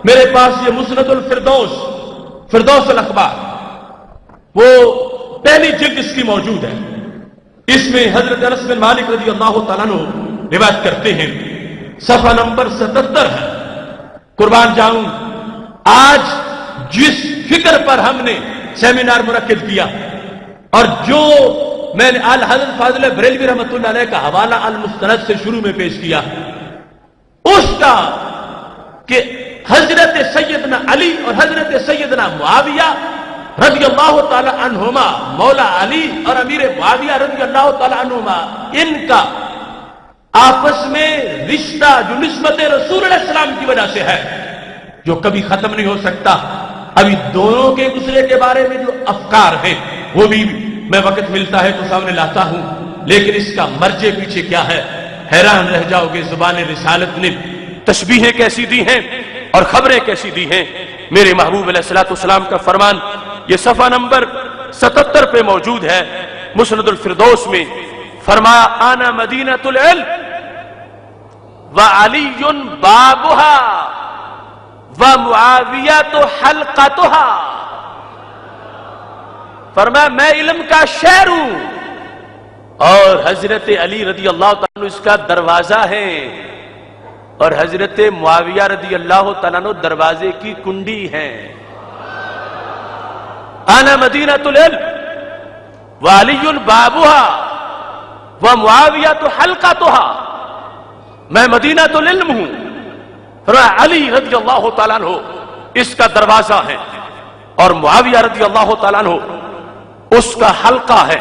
میرے پاس یہ مسند الفردوس، فردوس الاخبار، وہ پہلی جلد اس کی موجود ہے۔ اس میں حضرت انس بن مالک رضی اللہ تعالیٰ عنہ روایت کرتے ہیں، صفحہ نمبر 77 ہے۔ قربان جاؤں، آج جس فکر پر ہم نے سیمینار منعقد کیا اور جو میں نے حضرت فاضل بریلوی رحمۃ اللہ علیہ کا حوالہ المستند سے شروع میں پیش کیا، اس کا کہ حضرت سیدنا علی اور حضرت سیدنا معاویہ رضی اللہ تعالی عنہما، مولا علی اور امیر معاویہ رضی اللہ تعالی عنہما، ان کا آپس میں رشتہ جو نسبت رسول علیہ السلام کی وجہ سے ہے، جو کبھی ختم نہیں ہو سکتا۔ ابھی دونوں کے دوسرے کے بارے میں جو افکار ہیں وہ بھی میں وقت ملتا ہے تو سامنے لاتا ہوں، لیکن اس کا مرجع پیچھے کیا ہے حیران رہ جاؤ گے۔ زبان رسالت نے تشبیہیں کیسی دی ہیں اور خبریں کیسی دی ہیں۔ میرے محبوب علیہ الصلوۃ والسلام کا فرمان یہ صفحہ نمبر 77 پہ موجود ہے، مسند الفردوس میں فرمایا، آنا مدینۃ العلم وعلی بابها ومعاویۃ حلقتها، فرمایا میں علم کا شہر ہوں اور حضرت علی رضی اللہ تعالیٰ عنہ اس کا دروازہ ہے، اور حضرت معاویہ رضی اللہ تعالیٰ عنہ دروازے کی کنڈی ہے۔ انا مدینۃ العلم وعلی بابها ومعاویۃ حلقتها، میں مدینۃ العلم ہوں، علی رضی اللہ تعالیٰ عنہ اس کا دروازہ ہے اور معاویہ رضی اللہ تعالیٰ عنہ اس کا حلقہ ہے۔